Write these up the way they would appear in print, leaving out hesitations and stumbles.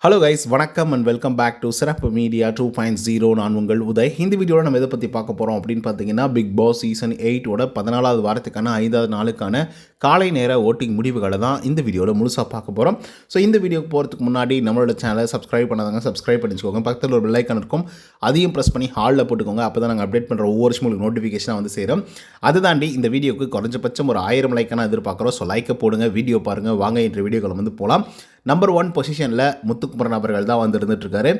Hello guys, வணக்கம் and welcome back to சிறப்பு media 2.0. நான் உங்கள் உதய். இந்த வீடியோவில் நம்ம எதை பற்றி பார்க்க போகிறோம் அப்படின்னு பார்த்தீங்கன்னா, பிக் பாஸ் சீசன் 8ஓட 14வது வாரத்துக்கான 5வது நாளுக்கான காலை நேர ஓட்டிங் முடிவுகளை தான் இந்த வீடியோவில் முழுசாக பார்க்க போகிறோம். ஸோ இந்த வீடியோக்கு போகிறதுக்கு முன்னாடி நம்மளோட சேனலை சப்ஸ்கிரைப் பண்ணாதவங்க சப்ஸ்கிரைப் பண்ணிச்சுக்கோங்க. பக்கத்தில் ஒரு பெல் ஐக்கான் இருக்கும், அதையும் ப்ரெஸ் பண்ணி ஹாலில் போட்டுக்கோங்க. அப்போ தான் நாங்கள் அப்டேட் பண்ணுற ஒவ்வொரு வருஷமும் உங்களுக்கு நோட்டிஃபிகேஷனாக வந்து சேரும். அதை தாண்டி இந்த வீடியோக்கு குறைஞ்சபட்சம் ஒரு 1000 லைக்கான எதிர்பார்க்குறோம். ஸோ லைக்கை போடுங்க, வீடியோ பாருங்கள். வாங்க இன்று வீடியோக்களை வந்து போகலாம். நம்பர் 1 பொசிஷனில் முத்துக்குமரன் அவர்கள் தான் வந்து இருந்துட்டுருக்காரு.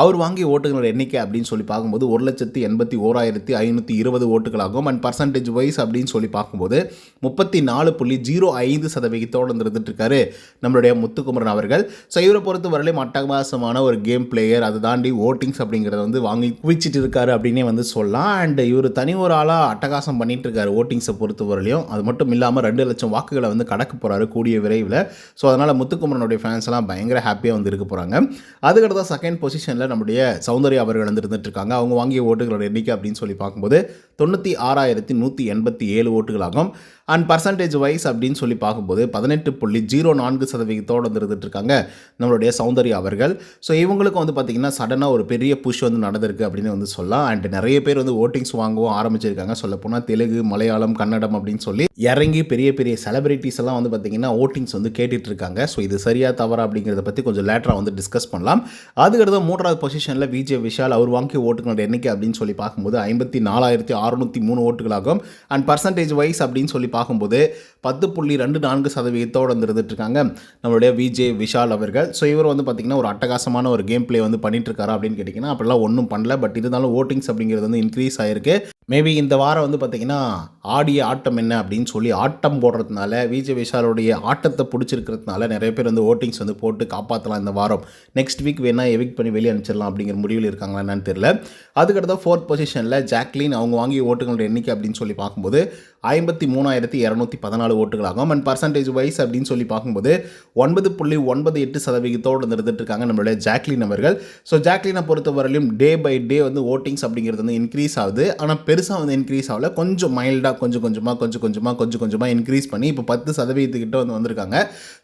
அவர் வாங்கிய ஓட்டுகளோட எண்ணிக்கை அப்படின்னு சொல்லி பார்க்கும்போது 1,81,520 ஓட்டுகளாகும். அண்ட் பர்சன்டேஜ் வைஸ் அப்படின்னு சொல்லி பார்க்கும்போது 34.05% இருந்துட்டுருக்காரு நம்மளுடைய முத்துக்குமரன் அவர்கள். ஸோ இவரை பொறுத்த வரையிலும் அட்டகாசமான ஒரு கேம் பிளேயர். அதை தாண்டி ஓட்டிங்ஸ் அப்படிங்கிறத வந்து வாங்கி குவிச்சிட்டு இருக்காரு அப்படின்னே வந்து சொல்லலாம். அண்ட் இவர் தனி ஒரு ஆளாக அட்டகாசம் பண்ணிட்டு இருக்காரு ஓட்டிங்ஸை பொறுத்த வரையிலையும். அது மட்டும் இல்லாமல் 2 லட்சம் வாக்குகளை வந்து கடக்க போகிறாரு கூடிய விரைவில். ஸோ அதனால் முத்துக்குமரனுடைய ஃபேன்ஸ் எல்லாம் பயங்கர ஹாப்பியாக வந்து இருக்க போகிறாங்க. அதுக்கடுத்த செகண்ட் பொசிஷனில் நம்முடைய சௌந்தர்யா அவர்கள் வந்து இருந்துட்டு இருக்காங்க. அவங்க வாங்கிய ஓட்டுகளோட எண்ணிக்கை அப்படின்னு சொல்லி பார்க்கும்போது 96,187 ஓட்டுகளாகும். அண்ட் பர்சன்டேஜ் வைஸ் அப்படின்னு சொல்லி பார்க்கும்போது 18.04% இருந்துட்டு இருக்காங்க நம்மளுடைய சௌந்தர்யா அவர்கள். ஸோ இவங்களுக்கும் வந்து பார்த்திங்கன்னா சடனாக ஒரு பெரிய புஷ் வந்து நடந்திருக்கு அப்படின்னு வந்து சொல்லலாம். அண்ட் நிறைய பேர் வந்து ஓட்டிங்ஸ் வாங்கவும் ஆரம்பிச்சிருக்காங்க. சொல்லப்போனால் தெலுங்கு, மலையாளம், கன்னடம் அப்படின்னு சொல்லி இறங்கி பெரிய பெரிய செலிபிரிட்டிஸ் எல்லாம் வந்து பார்த்திங்கன்னா ஓட்டிங்ஸ் வந்து கேட்டுட்டு இருக்காங்க. ஸோ இது சரியா தவறா அப்படிங்கிறத பற்றி கொஞ்சம் லேட்டராக வந்து டிஸ்கஸ் பண்ணலாம். அதுக்கடுத்து 3வது பொசிஷனில் விஜய் விஷால். அவர் வாங்கிய ஓட்டுகளோட எண்ணிக்கை அப்படின்னு சொல்லி பார்க்கும்போது 54,603 ஓட்டுகளாகும். அண்ட் பர்சன்டேஜ் வைஸ் அப்படின்னு சொல்லி பார்க்கும்போது 10.24% இருந்துட்டு இருக்காங்க நம்மளுடைய விஜய் விஷால் அவர்கள். ஸோ இவர் வந்து பார்த்திங்கன்னா ஒரு அட்டகாசமான ஒரு கேம் பிளே வந்து பண்ணிட்டு இருக்காரு அப்படின்னு கேட்டிங்கன்னா அப்படிலாம் ஒன்றும் பண்ணல. பட் இருந்தாலும் ஓட்டிங்ஸ் அப்படிங்கிறது வந்து இன்க்ரீஸ் ஆகிருக்கு. மேபி இந்த வாரம் வந்து பார்த்திங்கன்னா ஆடிய ஆட்டம் என்ன அப்படின்னு சொல்லி ஆட்டம் போடுறதுனால, விஜய் விஷாலுடைய ஆட்டத்தை பிடிச்சிருக்கிறதுனால நிறைய பேர் வந்து ஓட்டிங்ஸ் வந்து போட்டு காப்பாற்றலாம் இந்த வாரம். நெக்ஸ்ட் வீக் வேணால் எவிக்ட் பண்ணி வெளியே அனுப்பிச்சிடலாம் அப்படிங்கிற முடிவில் இருக்காங்களா என்னன்னு தெரியல. அதுக்கடுத்த 4th பொசிஷனில் ஜாக்லின். அவங்க வாங்கிய ஓட்டுகளோட எண்ணிக்கை அப்படின்னு சொல்லி பார்க்கும்போது 53,214 ஓட்டுகளாகும். அண்ட் பர்சன்டேஜ் வைஸ் அப்படின்னு சொல்லி பார்க்கும்போது 9.98% இருந்துட்டு இருக்காங்க நம்மளுடைய ஜாக்லின் அவர்கள். ஸோ ஜாக்லினை பொறுத்த வரையிலும் டே பை டே வந்து ஓட்டிங்ஸ் அப்படிங்கிறது வந்து இன்க்ரீஸ் ஆகுது. ஆனால் பெருசாக வந்து இன்க்ரீஸ் ஆகல. கொஞ்சம் மைல்டாக கொஞ்சம் கொஞ்சமாக இன்க்ரீஸ் பண்ணி இப்போ 10% கிட்ட வந்து வந்திருக்காங்க.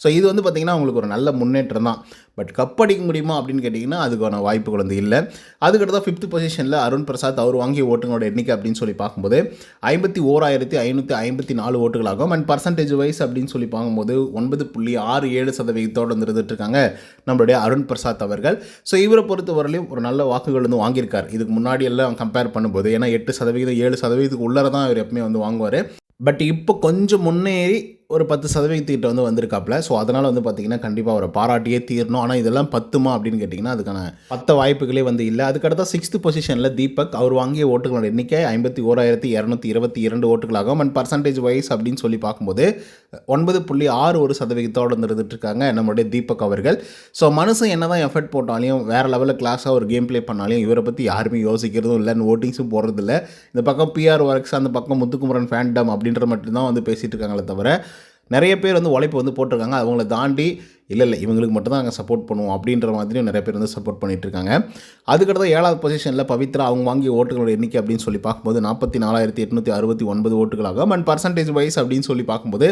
ஸோ இது வந்து பார்த்திங்கன்னா அவங்களுக்கு ஒரு நல்ல முன்னேற்றம் தான். பட் கப்படிக்க முடியுமா அப்படின்னு கேட்டிங்கன்னா அதுக்கான வாய்ப்புகள் வந்து இல்லை. அதுக்கடுத்த 5th பொசிஷனில் அருண் பிரசாத். அவர் வாங்கிய ஓட்டுகளோட எண்ணிக்கை அப்படின்னு சொல்லி பார்க்கும்போது 51,554 ஓட்டுகளாகும். அண்ட் பர்சன்டேஜ் வைஸ் அப்படின்னு சொல்லி பார்க்கும்போது 9.67% இருந்துட்டு இருக்காங்க நம்மளுடைய அருண் பிரசாத் அவர்கள். ஸோ இவரை பொறுத்த வரலையும் ஒரு நல்ல வாக்குகள் வந்து வாங்கியிருக்கார் இதுக்கு முன்னாடி எல்லாம் கம்பேர் பண்ணும்போது. ஏன்னா 8%, 7% உள்ளர தான் இவர் எப்பவுமே வந்து வாங்குவார். பட் இப்போ கொஞ்சம் முன்னேறி ஒரு 10% கிட்ட வந்து வந்திருக்காப்புல. ஸோ அதனால் வந்து பார்த்திங்கன்னா கண்டிப்பாக அவரை பாராட்டியே தீரணும். ஆனால் இதெல்லாம் பத்துமா அப்படின்னு கேட்டிங்கன்னா அதுக்கான 10 வாய்ப்புகளே வந்து இல்லை. அதுக்கடுத்த 6th பொசிஷனில் தீபக். அவர் வாங்கிய ஓட்டுகளோட எண்ணிக்கை 51,222 ஓட்டுகளாகும். அண்ட் பர்சன்டேஜ் வைஸ் அப்படின்னு சொல்லி பார்க்கும்போது 9.61% இருந்துட்டு இருக்காங்க நம்மளுடைய தீபக் அவர்கள். ஸோ மனுஷன் என்ன தான் எஃபர்ட் போட்டாலையும் வேறு லெவலில் கிளாஸாக ஒரு கேம் ப்ளே பண்ணாலையும் இவரை பற்றி யாருமே யோசிக்கிறதும் இல்லை, ஓட்டிங்ஸும் போடுறதில்ல. இந்த பக்கம் பிஆர் ஒர்க்ஸ், அந்த பக்கம் முத்துக்குமரன் ஃபேண்டம் அப்படின்ற மட்டும்தான் வந்து பேசிகிட்டு இருக்காங்களே தவிர நிறைய பேர் வந்து உழைப்பு வந்து போட்டிருக்காங்க. அவங்கள தாண்டி இல்லை இவங்களுக்கு மட்டும் தான் நாங்கள் சப்போர்ட் பண்ணுவோம் அப்படின்ற மாதிரியும் நிறைய பேர் வந்து சப்போர்ட் பண்ணிகிட்ருக்காங்க. அதுக்கடுத்த 7வது பொசிஷனில் பவித்ரா. அவங்க வாங்கிய ஓட்டுகளோட எண்ணிக்கை அப்படின்னு சொல்லி பார்க்கும்போது 44,869 ஓட்டுகளாகும். அண்ட் பர்சன்டேஜ் வைஸ் அப்படின்னு சொல்லி பார்க்கும்போது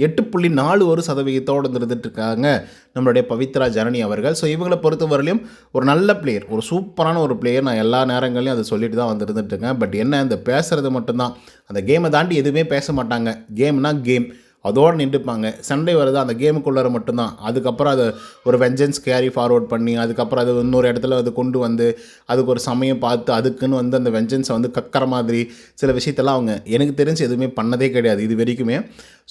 8.41% இருந்துட்டு இருக்காங்க நம்மளுடைய பவித்ரா ஜனனி அவர்கள். ஸோ இவங்களை பொறுத்த வரலையும் ஒரு நல்ல பிளேயர், ஒரு சூப்பரான ஒரு பிளேயர். நான் எல்லா நேரங்களையும் அதை சொல்லிட்டு தான் வந்து இருந்துட்டுருக்கேன். பட் என்ன, இந்த பேசுகிறது மட்டும்தான். அந்த கேமை தாண்டி எதுவுமே பேச மாட்டாங்க. கேம்னா கேம், அதோடு நின்றுப்பாங்க. சண்டே வருது அந்த கேமுக்குள்ளார மட்டும்தான். அதுக்கப்புறம் அதை ஒரு வெஞ்சன்ஸ் கேரி ஃபார்வர்ட் பண்ணி அதுக்கப்புறம் அது இன்னொரு இடத்துல அது கொண்டு வந்து அதுக்கு ஒரு சமயம் பார்த்து அதுக்குன்னு வந்து அந்த வெஞ்சன்ஸை வந்து கக்கிற மாதிரி சில விஷயத்தெல்லாம் அவங்க எனக்கு தெரிஞ்சு எதுவுமே பண்ணதே கிடையாது இது வரைக்குமே.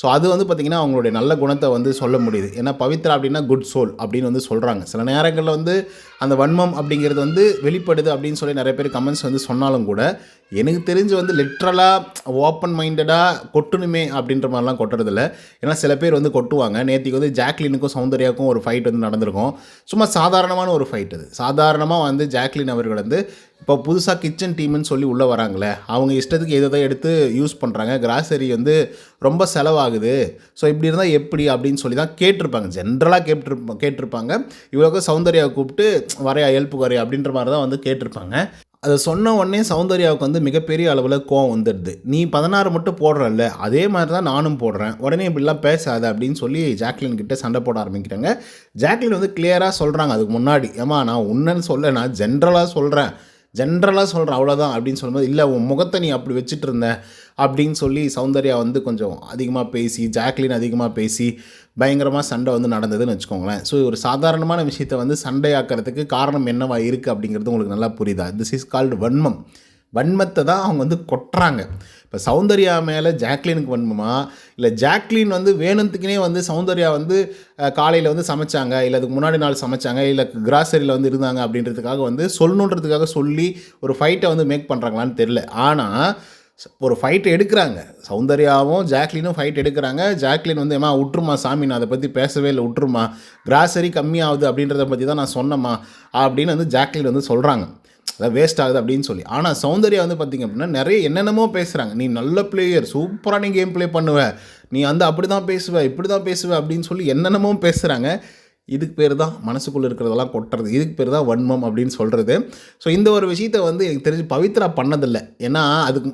ஸோ அது வந்து பார்த்திங்கன்னா அவங்களுடைய நல்ல குணத்தை வந்து சொல்ல முடியுது. ஏன்னா பவித்ரா அப்படின்னா குட் சோல் அப்படின்னு வந்து சொல்கிறாங்க. சில நேரங்களில் வந்து அந்த வன்மம் அப்படிங்கிறது வந்து வெளிப்படுது அப்படின்னு சொல்லி நிறைய பேர் கமெண்ட்ஸ் வந்து சொன்னாலும் கூட எனக்கு தெரிஞ்சு வந்து லிட்ரலாக ஓப்பன் மைண்டடாக கொட்டணுமே அப்படின்ற மாதிரிலாம் கொட்டுறதில்ல. ஏன்னா சில பேர் வந்து கொட்டுவாங்க. நேற்றுக்கு வந்து ஜாக்லினுக்கும் சௌந்தர்யாவுக்கும் ஒரு ஃபைட் வந்து நடந்திருக்கும். சும்மா சாதாரணமான ஒரு ஃபைட். அது சாதாரணமாக வந்து ஜாக்லின் அவர்கள் வந்து இப்போ புதுசாக கிச்சன் டீம்னு சொல்லி உள்ளே வராங்களே, அவங்க இஷ்டத்துக்கு எதை தான் எடுத்து யூஸ் பண்ணுறாங்க. கிராசரி வந்து ரொம்ப செலவாகுது. ஸோ இப்படி இருந்தால் எப்படி அப்படின்னு சொல்லி தான் கேட்டிருப்பாங்க. ஜென்ரலாக கேட்டிருப்பாங்க. இவ்வளோக்கு சௌந்தர்யாவை கூப்பிட்டு வரையா ஹெல்ப்புக்கு வரையா அப்படின்ற மாதிரி தான் வந்து கேட்டிருப்பாங்க. அதை சொன்ன உடனே சௌந்தர்யாவுக்கு வந்து மிகப்பெரிய அளவில் கோவம் வந்துடுது. நீ 16 மட்டும் போடுறல்ல, அதே மாதிரி தான் நானும் போடுறேன், உடனே இப்படிலாம் பேசாத அப்படின்னு சொல்லி ஜாக்லின் கிட்ட சண்டை போட ஆரம்பிக்கிறாங்க. ஜாக்லின் வந்து கிளியராக சொல்கிறாங்க அதுக்கு முன்னாடி, ஏம்மா நான் உன்னன்னு சொல்ல, நான் ஜென்ரலாக சொல்கிறேன் அவ்வளோதான் அப்படின்னு சொல்லும்போது, இல்லை உன் முகத்தை நீ அப்படி வச்சுட்டு இருந்த அப்படின்னு சொல்லி சௌந்தர்யா வந்து கொஞ்சம் அதிகமாக பேசி, ஜாக்லின் அதிகமாக பேசி பயங்கரமாக சண்டை வந்து நடந்ததுன்னு வச்சுக்கோங்களேன். ஸோ ஒரு சாதாரணமான விஷயத்தை வந்து சண்டையாக்கிறதுக்கு காரணம் என்னவா இருக்குது அப்படிங்கிறது உங்களுக்கு நல்லா புரியுதா? திஸ் இஸ் கால்டு வன்மம். வன்மத்தை தான் அவங்க வந்து கொட்டுறாங்க. இப்போ சௌந்தர்யா மேலே ஜாக்லினுக்கு வன்மமா, இல்லை ஜாக்லின் வந்து வேணுத்துக்குனே வந்து சௌந்தர்யா வந்து காலையில் வந்து சமைச்சாங்க, இல்லை அதுக்கு முன்னாடி நாள் சமைச்சாங்க, இல்லை கிராசரியில் வந்து இருந்தாங்க அப்படின்றதுக்காக வந்து சொல்லணுன்றதுக்காக சொல்லி ஒரு ஃபைட்டை வந்து மேக் பண்ணுறாங்களான்னு தெரில. ஆனால் ஒரு ஃபைட் எடுக்கிறாங்க, சௌந்தர்யாவும் ஜாக்லினும் ஃபைட் எடுக்கிறாங்க. ஜாக்லின் வந்து ஏமா விட்டுருமா சாமி, நான் அதை பற்றி பேசவே இல்லை, விட்டுருமா, கிராசரி கம்மியாகுது அப்படின்றத பற்றி தான் நான் சொன்னேம்மா அப்படின்னு வந்து ஜாக்லின் வந்து சொல்கிறாங்க, அதாவது வேஸ்ட் ஆகுது அப்படின்னு சொல்லி. ஆனால் சௌந்தர்யா வந்து பார்த்திங்க அப்படின்னா நிறைய என்னென்னமோ பேசுகிறாங்க. நீ நல்ல பிளேயர், சூப்பராக நீ கேம் ப்ளே பண்ணுவ, நீ வந்து அப்படி தான் பேசுவ, இப்படி தான் பேசுவ அப்படின்னு சொல்லி என்னென்னமோ பேசுகிறாங்க. இதுக்கு பேர் தான் மனசுக்குள்ளே இருக்கிறதெல்லாம் கொட்டுறது, இதுக்கு பேர் தான் வன்மம் அப்படின்னு சொல்கிறது. ஸோ இந்த ஒரு விஷயத்தை வந்து எனக்கு தெரிஞ்சு பவித்ரா பண்ணதில்லை. ஏன்னா அதுக்கு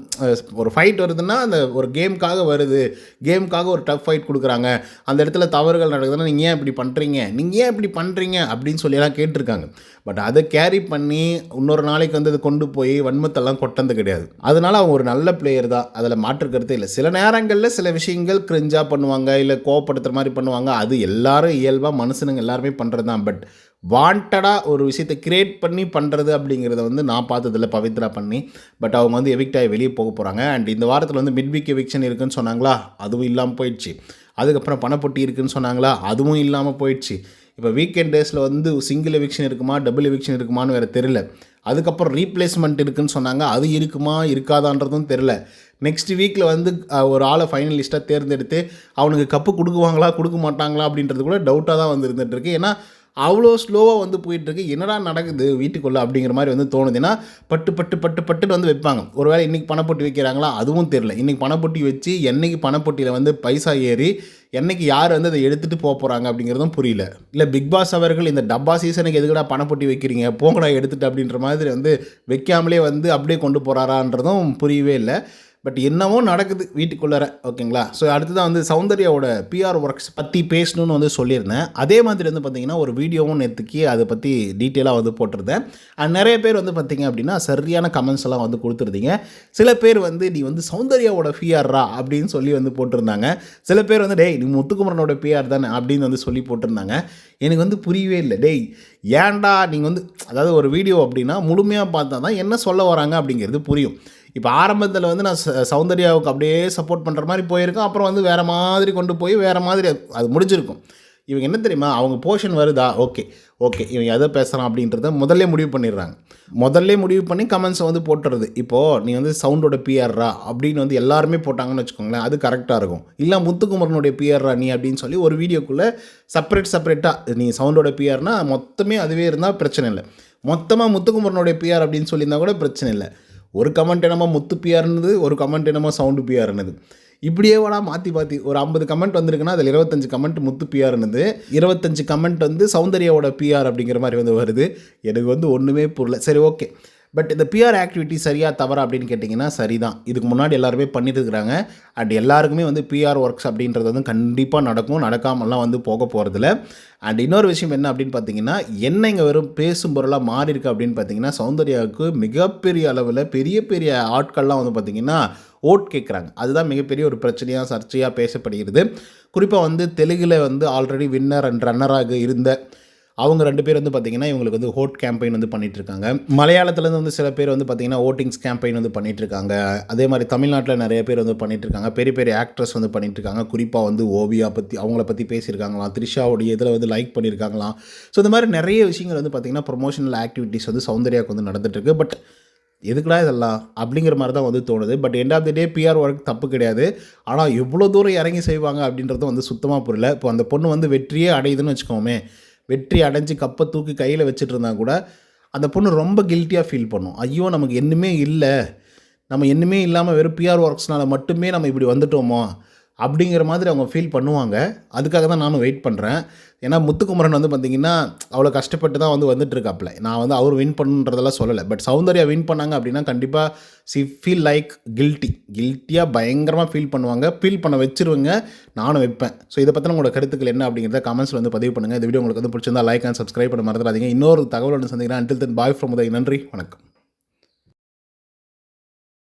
ஒரு ஃபைட் வருதுன்னா அந்த ஒரு கேமுக்காக வருது, கேமுக்காக ஒரு டஃப் ஃபைட் கொடுக்குறாங்க, அந்த இடத்துல தவறுகள் நடக்குதுன்னா நீங்கள் ஏன் இப்படி பண்ணுறீங்க அப்படின்னு சொல்லியெல்லாம் கேட்டிருக்காங்க. பட் அதை கேரி பண்ணி இன்னொரு நாளைக்கு வந்து அதை கொண்டு போய் வன்மத்தெல்லாம் கொட்டது கிடையாது. அதனால் அவங்க ஒரு நல்ல பிளேயர் தான், அதில் மாற்றுக்கிறதே இல்லை. சில நேரங்களில் சில விஷயங்கள் கிரிஞ்சாக பண்ணுவாங்க, இல்லை கோவப்படுத்துகிற மாதிரி பண்ணுவாங்க, அது எல்லாரும் இயல்பாக மனுஷனுங்க எல்லாருமே பண்ணுறது தான். பட் வாண்டடாக ஒரு விஷயத்தை கிரியேட் பண்ணி பண்ணுறது அப்படிங்கிறத வந்து நான் பார்த்ததில்ல பவித்ரா பண்ணி. பட் அவங்க வந்து எவிக்ட் ஆகி வெளியே போக போகிறாங்க. அண்ட் இந்த வாரத்தில் வந்து மிட் வீக் எவிக்ஷன் இருக்குதுன்னு சொன்னாங்களா, அதுவும் இல்லாமல் போயிடுச்சு. அதுக்கப்புறம் பணப்பொட்டி இருக்குதுன்னு சொன்னாங்களா, அதுவும் இல்லாமல் போயிடுச்சு. இப்போ வீக்கெண்ட் டேஸில் வந்து சிங்கிள் எவிக்ஷன் இருக்குமா, டபுள் எவிக்ஷன் இருக்குமான்னு வேறு தெரில. அதுக்கப்புறம் ரீப்ளேஸ்மெண்ட் இருக்குதுன்னு சொன்னாங்க, அது இருக்குமா இருக்காதான்றதும் தெரில. நெக்ஸ்ட் வீக்கில் வந்து ஒரு ஆளை ஃபைனலிஸ்ட்டாக தேர்ந்தெடுத்து அவனுக்கு கப்பு கொடுக்குவாங்களா கொடுக்க மாட்டாங்களா அப்படின்றது கூட டவுட்டாக தான் வந்து இருந்துகிட்ருக்கு. ஏன்னா அவ்வளோ ஸ்லோவாக வந்து போயிட்டுருக்கு, என்னடா நடக்குது வீட்டுக்குள்ளே அப்படிங்கிற மாதிரி வந்து தோணுது. ஏன்னா பட்டுன்னு வந்து வைப்பாங்க. ஒரு வேளை இன்றைக்கி பணப்பொட்டி வைக்கிறாங்களா அதுவும் தெரில. இன்றைக்கி பணப்பொட்டி வச்சு என்றைக்கு பணப்பொட்டியில் வந்து பைசா ஏறி என்றைக்கு யார் வந்து அதை எடுத்துகிட்டு போக போகிறாங்க அப்படிங்கிறதும் புரியல. இல்லை பிக் பாஸ் அவர்கள் இந்த டப்பா சீசனுக்கு எதுக்கடா பணப்பொட்டி வைக்கிறீங்க, போங்கடா எடுத்துகிட்டு அப்படின்ற மாதிரி வந்து வைக்காமலே வந்து அப்படியே கொண்டு போகிறாரான்றதும் புரியவே இல்லை. பட் என்னவோ நடக்குது வீட்டுக்குள்ளார, ஓகேங்களா. ஸோ அடுத்து தான் வந்து சௌந்தர்யாவோட பிஆர் ஒர்க்ஸ் பற்றி பேசணுன்னு வந்து சொல்லியிருந்தேன். அதே மாதிரி வந்து பார்த்திங்கன்னா ஒரு வீடியோவும் நேற்றுக்கி அதை பற்றி டீட்டெயிலாக வந்து போட்டிருந்தேன். நிறைய பேர் வந்து பார்த்திங்க அப்படின்னா சரியான கமெண்ட்ஸ் எல்லாம் வந்து கொடுத்துருந்தீங்க. சில பேர் வந்து நீ வந்து சௌந்தர்யாவோட பிஆர்ரா அப்படின்னு சொல்லி வந்து போட்டிருந்தாங்க. சில பேர் வந்து டேய் நீ முத்துக்குமரனோட பிஆர் தானே அப்படின்னு வந்து சொல்லி போட்டிருந்தாங்க. எனக்கு வந்து புரியவே இல்லை. டேய் ஏன்டா நீங்கள் வந்து, அதாவது ஒரு வீடியோ அப்படின்னா முழுமையாக பார்த்தா தான் என்ன சொல்ல வராங்க அப்படிங்கிறது புரியும். இப்போ ஆரம்பத்தில் வந்து நான் சௌந்தர்யாவுக்கு அப்படியே சப்போர்ட் பண்ணுற மாதிரி போயிருக்கேன், அப்புறம் வந்து வேறு மாதிரி கொண்டு போய் வேறு மாதிரி அது முடிஞ்சிருக்கும். இவங்க என்ன தெரியுமா, அவங்க போர்ஷன் வருதா, ஓகே இவங்க எதை பேசுகிறான் அப்படின்றத முதல்ல முடிவு பண்ணிடுறாங்க. முதல்ல முடிவு பண்ணி கமெண்ட்ஸை வந்து போட்டுறது. இப்போது நீ வந்து சவுண்டோட பிஆர்ரா அப்படின்னு வந்து எல்லாருமே போட்டாங்கன்னு வச்சுக்கோங்களேன், அது கரெக்டாக இருக்கும். இல்லை முத்துக்குமரனுடைய பிஆர்ரா நீ அப்படின்னு சொல்லி ஒரு வீடியோக்குள்ளே செப்பரேட்டாக நீ சவுண்டோட பிஆர்னா மொத்தமே அதுவே இருந்தால் பிரச்சனை இல்லை. மொத்தமாக முத்துக்குமரனுடைய பிஆர் அப்படின்னு சொல்லியிருந்தால் கூட பிரச்சனை இல்லை. ஒரு கமெண்ட் என்னமோ முத்து பிஆர்னது, ஒரு கமெண்ட் என்னமோ சவுண்டு பிஆர்னது, இப்படியே வேணா மாற்றி ஒரு 50 கமெண்ட் வந்திருக்குன்னா அதில் 25 கமெண்ட் முத்து பிஆர்னது, 25 கமெண்ட் வந்து சௌந்தர்யாவோட பிஆர் அப்படிங்கிற மாதிரி வந்து வருது. எனக்கு வந்து ஒன்றுமே புரியல. சரி ஓகே, பட் இந்த பிஆர் ஆக்டிவிட்டி சரியாக தவறா அப்படின்னு கேட்டிங்கன்னா சரி தான். இதுக்கு முன்னாடி எல்லாருமே பண்ணிட்டு இருக்கிறாங்க. அண்ட் எல்லாருக்குமே வந்து பிஆர் ஒர்க்ஸ் அப்படின்றது வந்து கண்டிப்பாக நடக்கும், நடக்காமலாம் வந்து போக போகிறதில்ல. அண்ட் இன்னொரு விஷயம் என்ன அப்படின்னு பார்த்தீங்கன்னா, என்ன இங்கே வெறும் பேசும் பொருளாக மாறி இருக்குது அப்படின்னு பார்த்தீங்கன்னா, சௌந்தர்யாவுக்கு மிகப்பெரிய அளவில் பெரிய ஆட்கள்லாம் வந்து பார்த்திங்கன்னா ஓட் கேட்குறாங்க. அதுதான் மிகப்பெரிய ஒரு பிரச்சனையாக சர்ச்சையாக பேசப்படுகிறது. குறிப்பாக வந்து தெலுங்கில் வந்து ஆல்ரெடி வின்னர் அண்ட் ரன்னராக இருந்த அவங்க 2 பேர் வந்து பார்த்திங்கன்னா இவங்களுக்கு வந்து ஓட் கேம்பெயின் வந்து பண்ணிகிட்ருக்காங்க. மலையாளத்துலேருந்து வந்து சில பேர் வந்து பார்த்திங்கன்னா ஓட்டிங்ஸ் கேம்பெயின் வந்து பண்ணிகிட்ருக்காங்க. அதே மாதிரி தமிழ்நாட்டில் நிறைய பேர் வந்து பண்ணிகிட்ருக்காங்க. பெரிய ஆக்ட்ரஸ் வந்து பண்ணிகிட்ருக்காங்க. குறிப்பாக வந்து ஓவியா பற்றி அவங்கள பற்றி பேசியிருக்காங்களாம், த்ரிஷாவுடைய இதில் வந்து லைக் பண்ணியிருக்காங்களாம். ஸோ இந்த மாதிரி நிறைய விஷயங்கள் வந்து பார்த்திங்கன்னா ப்ரொமோஷனல் ஆக்டிவிட்டீஸ் வந்து சௌந்தர்யாவுக்கு வந்து நடந்துகிட்ருக்கு. பட் எதுக்குடா இதெல்லாம் அப்படிங்கிற மாதிரி தான் வந்து தோணுது. But end of the day PR work தப்பு கிடையாது. ஆனால் எவ்வளோ தூரம் இறங்கி செய்வாங்க அப்படின்றது வந்து சுத்தமாக புரியல. இப்போ அந்த பொண்ணு வந்து வெற்றியே அடையுதுன்னு வச்சுக்கோமே, வெற்றி அடைஞ்சு கப்பை தூக்கி கையில் வச்சுட்டு இருந்தால் கூட அந்த பொண்ணு ரொம்ப கில்ட்டியாக ஃபீல் பண்ணும். ஐயோ நமக்கு என்னமே இல்லை, நம்ம என்னமே இல்லாமல் வெறும் பிஆர் ஒர்க்ஸ்னால் மட்டுமே நம்ம இப்படி வந்துட்டோமோ அப்படிங்கிற மாதிரி அவங்க ஃபீல் பண்ணுவாங்க. அதுக்காக தான் நானும் வெயிட் பண்ணுறேன். ஏன்னா முத்துக்குமரன் வந்து பார்த்திங்கன்னா அவ்வளோ கஷ்டப்பட்டு தான் வந்துட்டுருக்காப்புல. நான் வந்து அவர் வின் பண்ணுன்றதெல்லாம் சொல்லலை. பட் சௌந்தர்யா வின் பண்ணாங்க அப்படின்னா கண்டிப்பாக ஃபீல் லைக் கில்ட்டியாக பயங்கரமாக ஃபீல் பண்ணுவாங்க. ஃபீல் பண்ண வச்சுருவேங்க, நானும் வைப்பேன். ஸோ இதை பற்றின உங்களோட கருத்துக்கள் என்ன அப்படிங்கிறத கமெண்ட்ஸில் வந்து பதிவு பண்ணுங்கள். இந்த வீடியோ உங்களுக்கு வந்து பிடிச்சிருந்தா லைக் அண்ட் சப்ஸ்கிரைப் பண்ண மறந்துடாதீங்க. இன்னொரு தகவல் ஒன்று சந்திக்கிறேன். Until then bye from Uday. நன்றி, வணக்கம்.